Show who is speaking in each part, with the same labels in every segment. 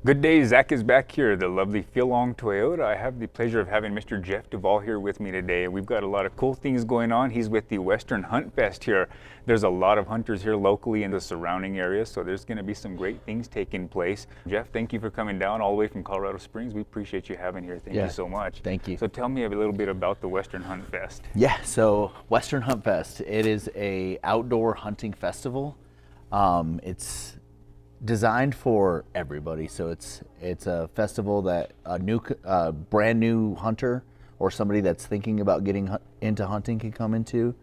Speaker 1: Good day, Zakk is back here at the lovely Philong Toyota. I have the pleasure of having Mr. Jeff DeVaul here with me today. We've got a lot of cool things going on. He's with the Western Hunt Fest here. There's a lot of hunters here locally in the surrounding areas, so there's going to be some great things taking place. Jeff, thank you for coming down all the way from Colorado Springs. We appreciate you having here. Thank you so much.
Speaker 2: Thank you.
Speaker 1: So tell me a little bit about the Western Hunt Fest.
Speaker 2: Yeah, so Western Hunt Fest, it is a outdoor hunting festival. It's designed for everybody, so it's a festival that a brand new hunter or somebody that's thinking about getting into hunting can come into.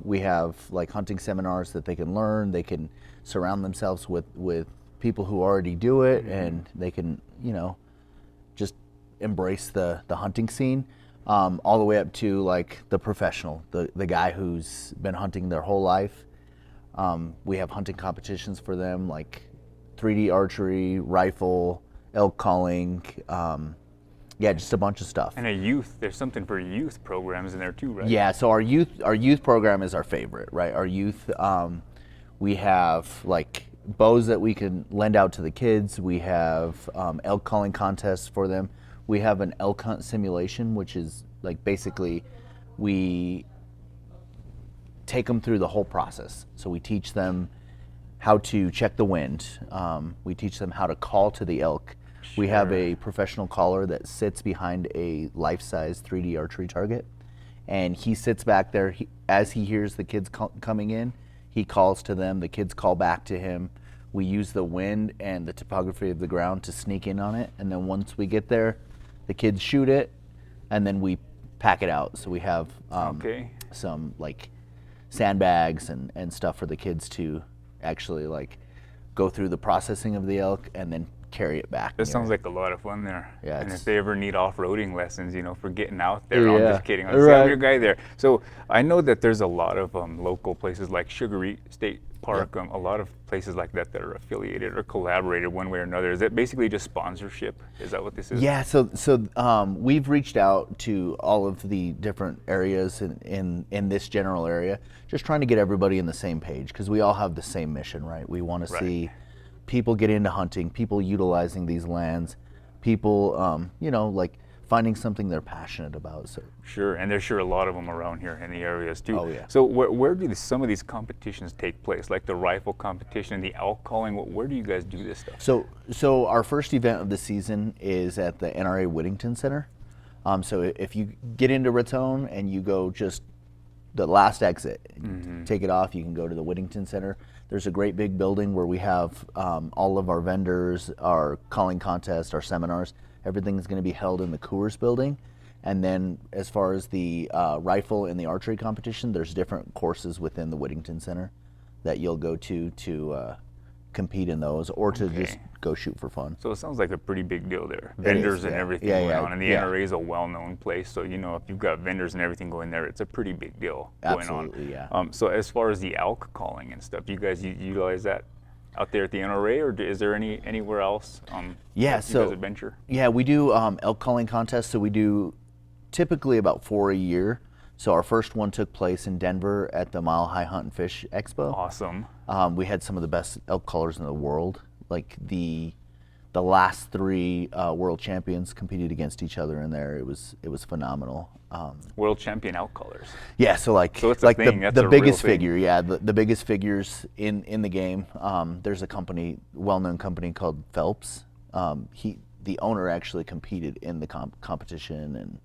Speaker 2: We have like hunting seminars that they can learn. They can surround themselves with people who already do it, and they can just embrace the hunting scene, all the way up to like the professional, the guy who's been hunting their whole life. We have hunting competitions for them, like 3D archery, rifle, elk calling, just a bunch of stuff.
Speaker 1: And there's something for youth programs in there too, right?
Speaker 2: Yeah, so our youth program is our favorite, right? Our youth, we have like bows that we can lend out to the kids. We have elk calling contests for them. We have an elk hunt simulation, which is like basically we take them through the whole process. So we teach them how to check the wind. We teach them how to call to the elk. Sure. We have a professional caller that sits behind a life-size 3D archery target, and he sits back there. As he hears the kids coming in, he calls to them. The kids call back to him. We use the wind and the topography of the ground to sneak in on it, and then once we get there, the kids shoot it, and then we pack it out. So we have some like sandbags and stuff for the kids to actually like go through the processing of the elk and then carry it back.
Speaker 1: That sounds like a lot of fun there.
Speaker 2: Yeah,
Speaker 1: and if they ever need off-roading lessons, for getting out there,
Speaker 2: yeah.
Speaker 1: I'm just kidding. I'm your guy there. So I know that there's a lot of local places like Sugar State Park, a lot of places like that are affiliated or collaborated one way or another. Is that basically just sponsorship? Is that what this is?
Speaker 2: Yeah, so we've reached out to all of the different areas in this general area, just trying to get everybody in the same page, because we all have the same mission, right? We want to see people get into hunting, people utilizing these lands, people, like finding something they're passionate about. So
Speaker 1: sure, and there's sure a lot of them around here in the areas too.
Speaker 2: Oh yeah.
Speaker 1: So where do some of these competitions take place? Like the rifle competition, the elk calling. Where do you guys do this stuff?
Speaker 2: So our first event of the season is at the NRA Whittington Center. So if you get into Raton and you go just the last exit, take it off, you can go to the Whittington Center. There's a great big building where we have all of our vendors, our calling contest, our seminars. Everything's going to be held in the Coors building. And then as far as the rifle and the archery competition, there's different courses within the Whittington Center that you'll go to compete in those, or to just go shoot for fun.
Speaker 1: So it sounds like a pretty big deal there. Vendors and everything going on. And the NRA is a well-known place. So, if you've got vendors and everything going there, it's a pretty big deal going on.
Speaker 2: Absolutely, yeah.
Speaker 1: So as far as the elk calling and stuff, do you guys utilize that out there at the NRA, or is there anywhere else you guys adventure?
Speaker 2: Yeah, we do elk calling contests. So we do typically about 4 a year. So our first one took place in Denver at the Mile High Hunt and Fish Expo.
Speaker 1: Awesome.
Speaker 2: We had some of the best elk callers in the world. Like the last three world champions competed against each other in there. It was phenomenal.
Speaker 1: World champion elk callers.
Speaker 2: Yeah, so
Speaker 1: it's
Speaker 2: like
Speaker 1: thing.
Speaker 2: the biggest figure. Yeah, the biggest figures in the game. There's a well-known company called Phelps. The owner actually competed in the competition,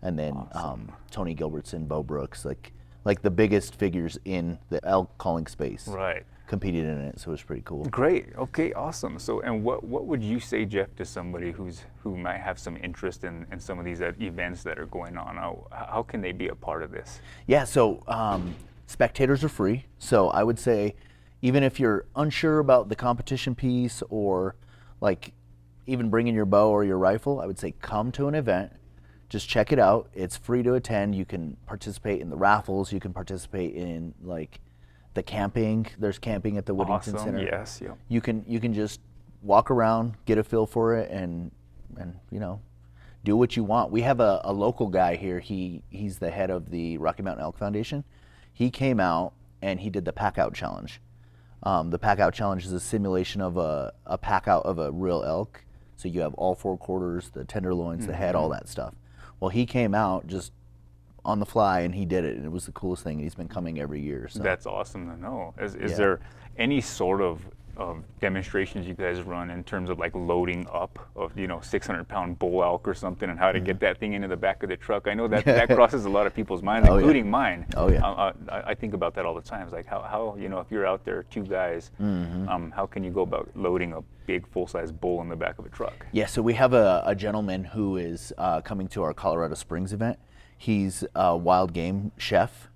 Speaker 2: and then
Speaker 1: awesome.
Speaker 2: Tony Gilbertson, Bo Brooks, like the biggest figures in the elk calling space.
Speaker 1: Right.
Speaker 2: Competed in it, so it was pretty cool.
Speaker 1: Great. Okay. Awesome. So, and what would you say, Jeff, to somebody who might have some interest in some of these events that are going on? How can they be a part of this?
Speaker 2: Yeah. So spectators are free. So I would say, even if you're unsure about the competition piece, or like even bringing your bow or your rifle, I would say come to an event. Just check it out. It's free to attend. You can participate in the raffles. You can participate in like the camping. There's camping at the Whittington Center.
Speaker 1: Yes, yeah.
Speaker 2: You can just walk around, get a feel for it, and do what you want. We have a local guy here. He's the head of the Rocky Mountain Elk Foundation. He came out and he did the pack out challenge. The pack out challenge is a simulation of a pack out of a real elk. So you have all 4 quarters, the tenderloins, the head, all that stuff. Well, he came out just on the fly and he did it, and it was the coolest thing. He's been coming every year. So.
Speaker 1: That's awesome to know. Is there any sort of demonstrations you guys run in terms of like loading up of 600-pound bull elk or something, and how to get that thing into the back of the truck? I know that crosses a lot of people's minds, including mine.
Speaker 2: Oh yeah.
Speaker 1: I think about that all the time. It's like how if you're out there 2 guys, how can you go about loading a big full-size bull in the back of a truck?
Speaker 2: Yeah, so we have a gentleman who is coming to our Colorado Springs event. He's a wild game chef,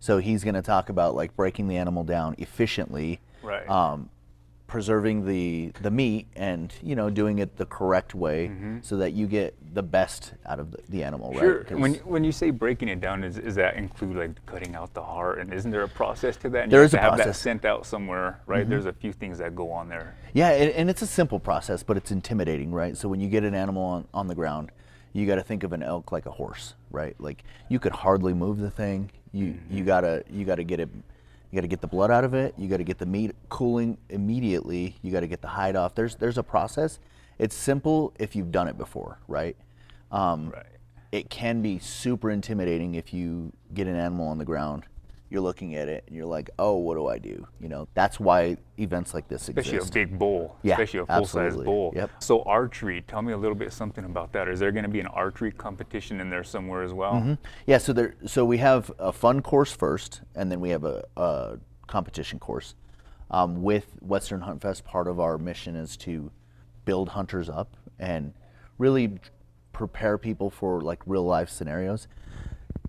Speaker 2: so he's going to talk about like breaking the animal down efficiently,
Speaker 1: right?
Speaker 2: Preserving the meat and doing it the correct way so that you get the best out of the animal.
Speaker 1: Sure.
Speaker 2: Right?
Speaker 1: When you say breaking it down, does that include like cutting out the heart? And isn't there a process to that? And
Speaker 2: there
Speaker 1: you
Speaker 2: is
Speaker 1: have
Speaker 2: a
Speaker 1: to
Speaker 2: process.
Speaker 1: have that sent out somewhere, right? There's a few things that go on there.
Speaker 2: Yeah, and it's a simple process, but it's intimidating, right? So when you get an animal on the ground, you got to think of an elk like a horse, right? Like you could hardly move the thing. You gotta get it. You got to get the blood out of it. You got to get the meat cooling immediately. You got to get the hide off. There's a process. It's simple if you've done it before, right?
Speaker 1: Right.
Speaker 2: It can be super intimidating if you get an animal on the ground. You're looking at it and you're like, oh, what do I do? That's why events like this exist.
Speaker 1: Especially a big bull,
Speaker 2: Yeah,
Speaker 1: especially a full-size
Speaker 2: absolutely.
Speaker 1: bull.
Speaker 2: Yep.
Speaker 1: So archery, tell me a little bit something about that. Is there going to be an archery competition in there somewhere as well?
Speaker 2: Yeah, so we have a fun course first, and then we have a competition course. With Western Hunt Fest, part of our mission is to build hunters up and really prepare people for like real life scenarios.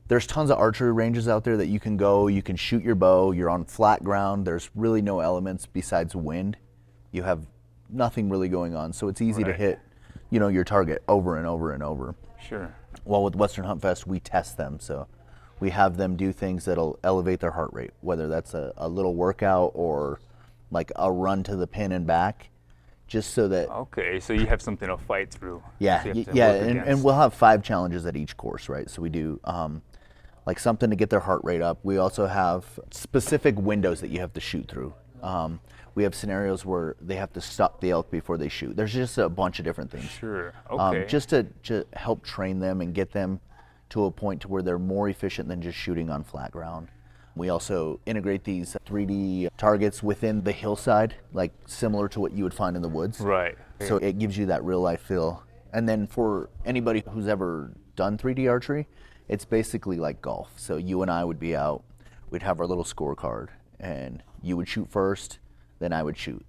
Speaker 2: There's tons of archery ranges out there that you can go, you can shoot your bow, you're on flat ground, there's really no elements besides wind. You have nothing really going on, so it's easy to hit, your target over and over and over.
Speaker 1: Sure.
Speaker 2: Well, with Western Hunt Fest, we test them, so we have them do things that'll elevate their heart rate, whether that's a little workout or like a run to the pin and back, just so that...
Speaker 1: Okay, so you have something to fight through.
Speaker 2: Yeah, and we'll have 5 challenges at each course, right? So we do like something to get their heart rate up. We also have specific windows that you have to shoot through. We have scenarios where they have to stop the elk before they shoot. There's just a bunch of different things.
Speaker 1: Sure, okay.
Speaker 2: Just to help train them and get them to a point to where they're more efficient than just shooting on flat ground. We also integrate these 3D targets within the hillside, like similar to what you would find in the woods.
Speaker 1: Right.
Speaker 2: So it gives you that real life feel. And then for anybody who's ever done 3D archery, it's basically like golf. So you and I would be out, we'd have our little scorecard, and you would shoot first, then I would shoot.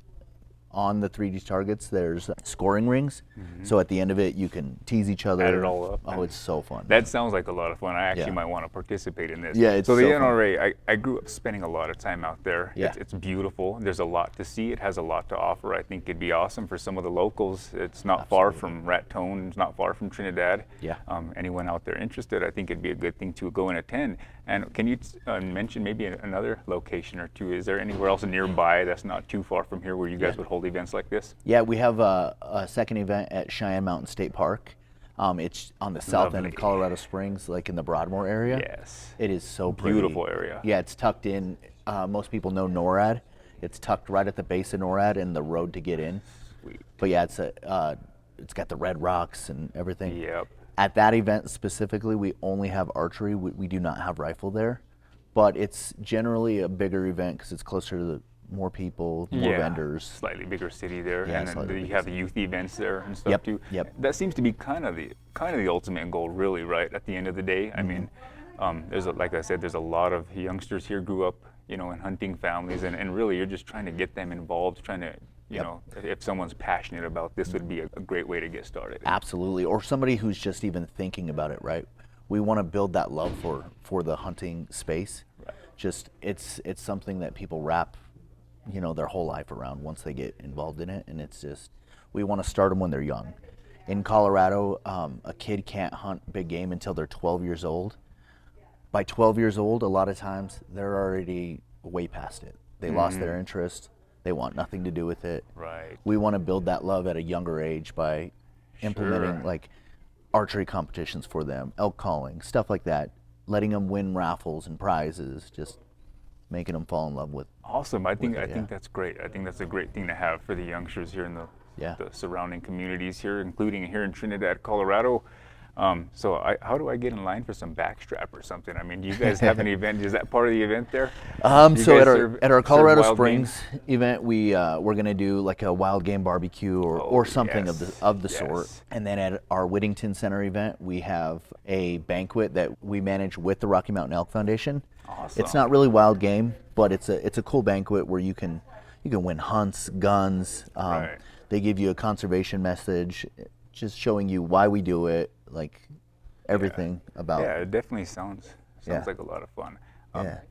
Speaker 2: On the 3D targets, there's scoring rings. So at the end of it, you can tease each other.
Speaker 1: Add it all up.
Speaker 2: Oh, it's so fun.
Speaker 1: That sounds like a lot of fun. I actually
Speaker 2: Yeah.
Speaker 1: might want to participate in this.
Speaker 2: Yeah, it's
Speaker 1: so the
Speaker 2: so fun.
Speaker 1: NRA, I grew up spending a lot of time out there.
Speaker 2: Yeah.
Speaker 1: It's beautiful. There's a lot to see. It has a lot to offer. I think it'd be awesome for some of the locals. It's not far from Raton. It's not far from Trinidad.
Speaker 2: Yeah.
Speaker 1: Anyone out there interested, I think it'd be a good thing to go and attend. And can you mention maybe another location or two? Is there anywhere else nearby that's not too far from here where you guys would hold events like this?
Speaker 2: Yeah, we have a second event at Cheyenne Mountain State Park. It's on the south end of
Speaker 1: Lovely.
Speaker 2: Colorado Springs, like in the Broadmoor area.
Speaker 1: Yes.
Speaker 2: It is so pretty.
Speaker 1: Beautiful area.
Speaker 2: Yeah, it's tucked in. Most people know NORAD. It's tucked right at the base of NORAD and the road to get in.
Speaker 1: Sweet.
Speaker 2: But yeah, it's got the red rocks and everything.
Speaker 1: Yep.
Speaker 2: At that event specifically, we only have archery. We do not have rifle there. But it's generally a bigger event because it's closer to the more people, more vendors.
Speaker 1: Slightly bigger city there,
Speaker 2: Yeah,
Speaker 1: and then
Speaker 2: slightly
Speaker 1: you
Speaker 2: bigger
Speaker 1: have the youth events there and stuff
Speaker 2: Yep,
Speaker 1: too.
Speaker 2: yep.
Speaker 1: That seems to be kind of the ultimate goal, really, right? At the end of the day, I mean, like I said, there's a lot of youngsters here grew up, in hunting families, and really, you're just trying to get them involved, trying to, you know, if someone's passionate about this, would be a great way to get started.
Speaker 2: Absolutely, or somebody who's just even thinking about it, right? We want to build that love for the hunting space.
Speaker 1: Right.
Speaker 2: Just it's something that people wrap, their whole life around once they get involved in it, and it's just we want to start them when they're young. In Colorado, a kid can't hunt big game until they're 12 years old. By 12 years old, a lot of times they're already way past it. They lost their interest. They want nothing to do with it.
Speaker 1: Right.
Speaker 2: We want to build that love at a younger age by implementing like archery competitions for them, elk calling, stuff like that, letting them win raffles and prizes. Just making them fall in love with.
Speaker 1: Awesome. I think that's great. I think that's a great thing to have for the youngsters here in the surrounding communities here, including here in Trinidad, Colorado. So how do I get in line for some backstrap or something? I mean, do you guys have an event? Is that part of the event there?
Speaker 2: So at our Colorado Springs event, we're gonna do like a wild game barbecue or something of the sort. And then at our Whittington Center event, we have a banquet that we manage with the Rocky Mountain Elk Foundation.
Speaker 1: Awesome.
Speaker 2: It's not really wild game, but it's a cool banquet where you can win hunts, guns. They give you a conservation message, just showing you why we do it. Like everything about.
Speaker 1: Yeah, it definitely sounds like a lot of fun.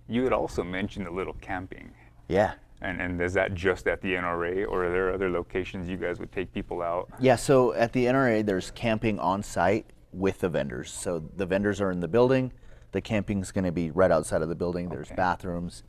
Speaker 1: You had also mentioned a little camping.
Speaker 2: Yeah.
Speaker 1: And is that just at the NRA, or are there other locations you guys would take people out?
Speaker 2: Yeah, so at the NRA, there's camping on site with the vendors. So the vendors are in the building. The camping's going to be right outside of the building. There's bathrooms.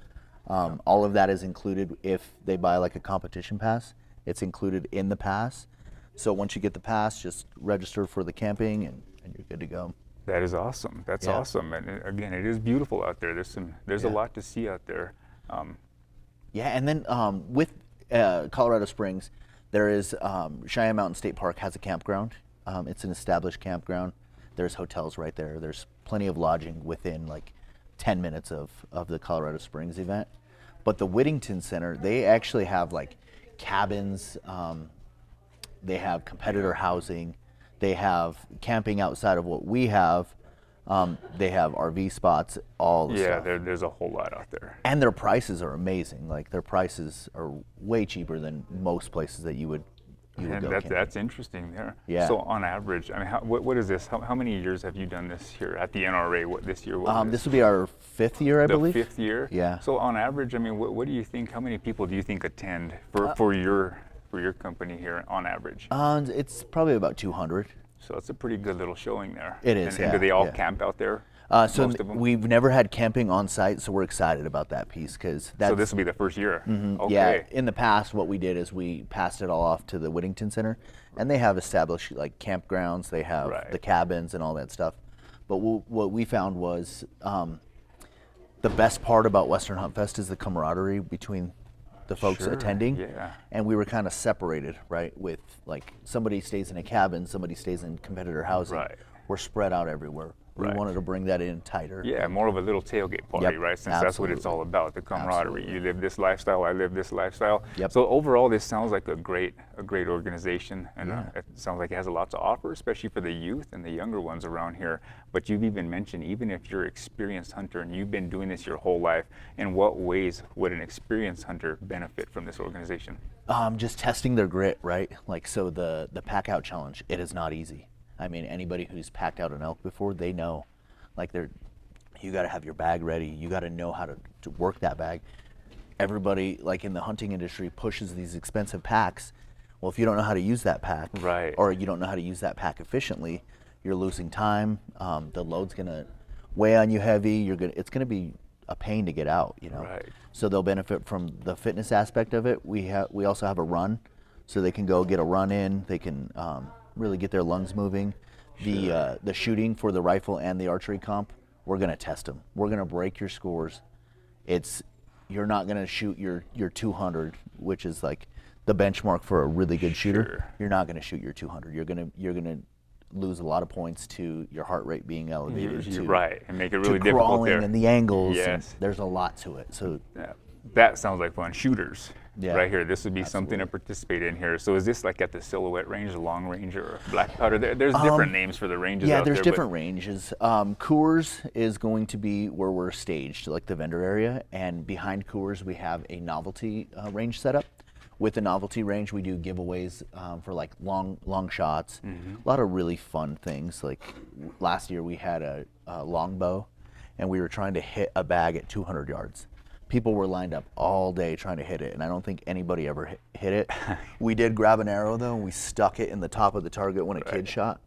Speaker 2: All of that is included if they buy like a competition pass. It's included in the pass. So once you get the pass, just register for the camping and you're good to go.
Speaker 1: That is awesome. That's awesome. And again, it is beautiful out there. There's a lot to see out there.
Speaker 2: And then with Colorado Springs, there is Cheyenne Mountain State Park has a campground. It's an established campground. There's hotels right there. There's plenty of lodging within like 10 minutes of the Colorado Springs event. But the Whittington Center, they actually have like cabins. They have competitor housing. They have camping outside of what we have. They have RV spots, all the stuff.
Speaker 1: Yeah, there's a whole lot out there.
Speaker 2: And their prices are amazing. Like their prices are way cheaper than most places that you would go.
Speaker 1: That's interesting there.
Speaker 2: Yeah.
Speaker 1: So on average, I mean, what is this? How many years have you done this here at the NRA? What this year?
Speaker 2: This will be our 5th year, I believe.
Speaker 1: The 5th year.
Speaker 2: Yeah.
Speaker 1: So on average, I mean, what do you think? How many people do you think attend for your company here on average?
Speaker 2: It's probably about 200.
Speaker 1: So it's a pretty good little showing there.
Speaker 2: It is.
Speaker 1: And do they all camp out there?
Speaker 2: So we've never had camping on site, so we're excited about that piece because
Speaker 1: so this will be the first year.
Speaker 2: Mm-hmm.
Speaker 1: Okay.
Speaker 2: Yeah. In the past, what we did is we passed it all off to the Whittington Center, and they have established like campgrounds. They have the cabins and all that stuff. But what we found was the best part about Western Hunt Fest is the camaraderie between the folks attending.
Speaker 1: Yeah.
Speaker 2: And we were kind of separated, right? With like somebody stays in a cabin, somebody stays in competitor housing.
Speaker 1: Right.
Speaker 2: We're spread out everywhere. We wanted to bring that in tighter.
Speaker 1: Yeah, more of a little tailgate party, right? Since that's what it's all about, the camaraderie. You live this lifestyle, I live this lifestyle.
Speaker 2: Yep.
Speaker 1: So overall, this sounds like a great organization, and it sounds like it has a lot to offer, especially for the youth and the younger ones around here. But you've even mentioned, even if you're an experienced hunter and you've been doing this your whole life, in what ways would an experienced hunter benefit from this organization?
Speaker 2: Just testing their grit, right? Like, so the pack out challenge, it is not easy. I mean, anybody who's packed out an elk before, they know. Like, you got to have your bag ready. You got to know how to work that bag. Everybody, like in the hunting industry, pushes these expensive packs. Well, if you don't know how to use that pack, or you don't know how to use that pack efficiently, you're losing time. The load's gonna weigh on you heavy. It's gonna be a pain to get out, you know.
Speaker 1: Right.
Speaker 2: So they'll benefit from the fitness aspect of it. We also have a run, so they can go get a run in. They can really get their lungs moving. The shooting for the rifle and the archery comp, we're gonna test them. We're gonna break your scores. You're not gonna shoot your 200, which is like the benchmark for a really good shooter. You're not gonna shoot your 200. You're gonna lose a lot of points to your heart rate being elevated.
Speaker 1: You're right, and make it really difficult
Speaker 2: crawling
Speaker 1: there.
Speaker 2: And the angles.
Speaker 1: Yes.
Speaker 2: There's a lot to it. So
Speaker 1: that sounds like fun. Shooters.
Speaker 2: Yeah,
Speaker 1: right here. This would be something to participate in here. So is this like at the Silhouette range, the long range, or black powder? There's different names for the ranges out there.
Speaker 2: Yeah, there's different ranges. Coors is going to be where we're staged, like the vendor area. And behind Coors, we have a novelty range set up. With the novelty range, we do giveaways for like long shots. A lot of really fun things. Like last year, we had a longbow, and we were trying to hit a bag at 200 yards. People were lined up all day trying to hit it, and I don't think anybody ever hit it. We did grab an arrow, though, and we stuck it in the top of the target when a kid shot,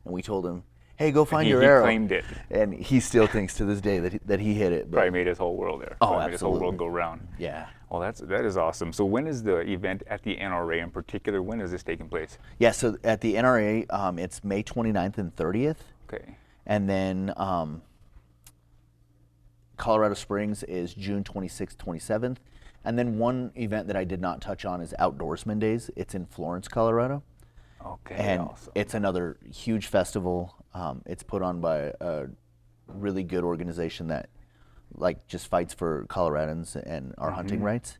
Speaker 2: and we told him, hey, go find your arrow.
Speaker 1: He claimed it.
Speaker 2: And he still thinks to this day that he hit it.
Speaker 1: Probably made his whole world there.
Speaker 2: Oh,
Speaker 1: made his whole world go round.
Speaker 2: Yeah.
Speaker 1: Well, that is awesome. So when is the event at the NRA in particular? When is this taking place?
Speaker 2: Yeah, so at the NRA, it's May 29th and 30th.
Speaker 1: Okay.
Speaker 2: And then Colorado Springs is June 26th, 27th. And then one event that I did not touch on is Outdoorsman Days. It's in Florence, Colorado.
Speaker 1: Okay,
Speaker 2: And
Speaker 1: awesome.
Speaker 2: it's another huge festival. It's put on by a really good organization that like just fights for Coloradans and our hunting rights.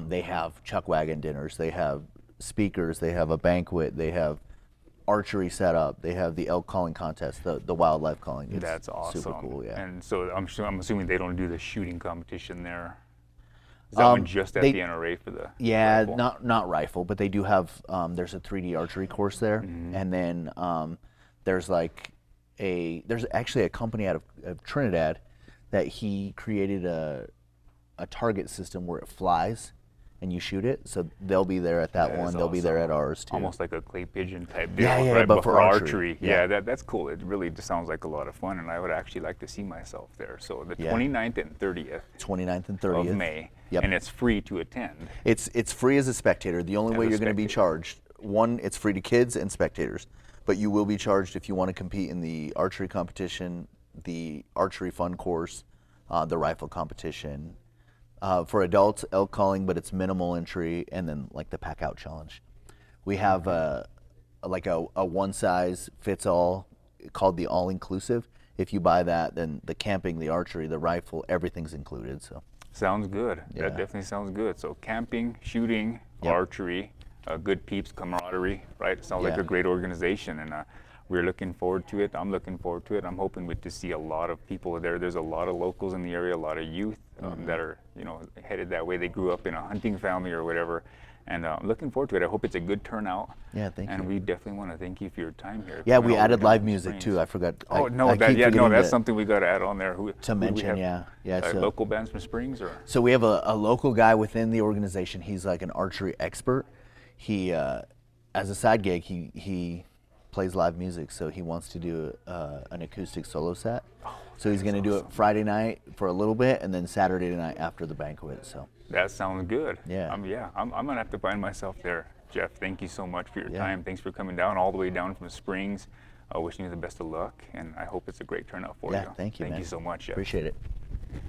Speaker 2: They have chuck wagon dinners, they have speakers, they have a banquet, they have archery set up, they have the elk calling contest, the wildlife calling. It's
Speaker 1: That's awesome.
Speaker 2: super cool, yeah.
Speaker 1: And so I'm assuming they don't do the shooting competition there. Is that one just at the NRA for the rifle?
Speaker 2: not rifle, but they do have, there's a 3D archery course there. And then there's actually a company out of Trinidad that he created a target system where it flies and you shoot it. So they'll be there at that one. They'll be there at ours too.
Speaker 1: Almost like a clay pigeon type deal,
Speaker 2: Yeah,
Speaker 1: right?
Speaker 2: but for archery.
Speaker 1: Yeah, that's cool. It really just sounds like a lot of fun, and I would actually like to see myself there. So the 29th and 30th
Speaker 2: 29th and 30th
Speaker 1: of May,
Speaker 2: Yep.
Speaker 1: and it's free to attend.
Speaker 2: It's free as a spectator. The only way you're going to be charged, one, it's free to kids and spectators, but you will be charged if you want to compete in the archery competition, the archery fun course, the rifle competition. For adults, elk calling, but it's minimal entry, and then like the pack out challenge. We have a one size fits all called the all inclusive. If you buy that, then the camping, the archery, the rifle, everything's included. So
Speaker 1: Sounds good.
Speaker 2: Yeah.
Speaker 1: That definitely sounds good. So camping, shooting, archery, good peeps, camaraderie, right? It sounds like a great organization, and we're looking forward to it. I'm looking forward to it. I'm hoping to see a lot of people there. There's a lot of locals in the area, a lot of youth that are, headed that way. They grew up in a hunting family or whatever, and I'm looking forward to it. I hope it's a good turnout.
Speaker 2: Yeah, thank you.
Speaker 1: And we definitely want to thank you for your time here.
Speaker 2: yeah, we added live music too. I forgot.
Speaker 1: Oh no,
Speaker 2: I keep forgetting
Speaker 1: that's something we got to add on there.
Speaker 2: to mention. So,
Speaker 1: local bands from Springs, or
Speaker 2: so we have a local guy within the organization. He's like an archery expert. He, as a side gig, he plays live music. So he wants to do an acoustic solo set. So he's going to do it Friday night for a little bit, and then Saturday night after the banquet. So
Speaker 1: that sounds good.
Speaker 2: Yeah.
Speaker 1: I'm gonna have to find myself there. Jeff, thank you so much for your time. Thanks for coming down all the way down from Springs. Wishing you the best of luck, and I hope it's a great turnout for you.
Speaker 2: Yeah, thank you, man.
Speaker 1: Thank you so much, Jeff.
Speaker 2: Appreciate it.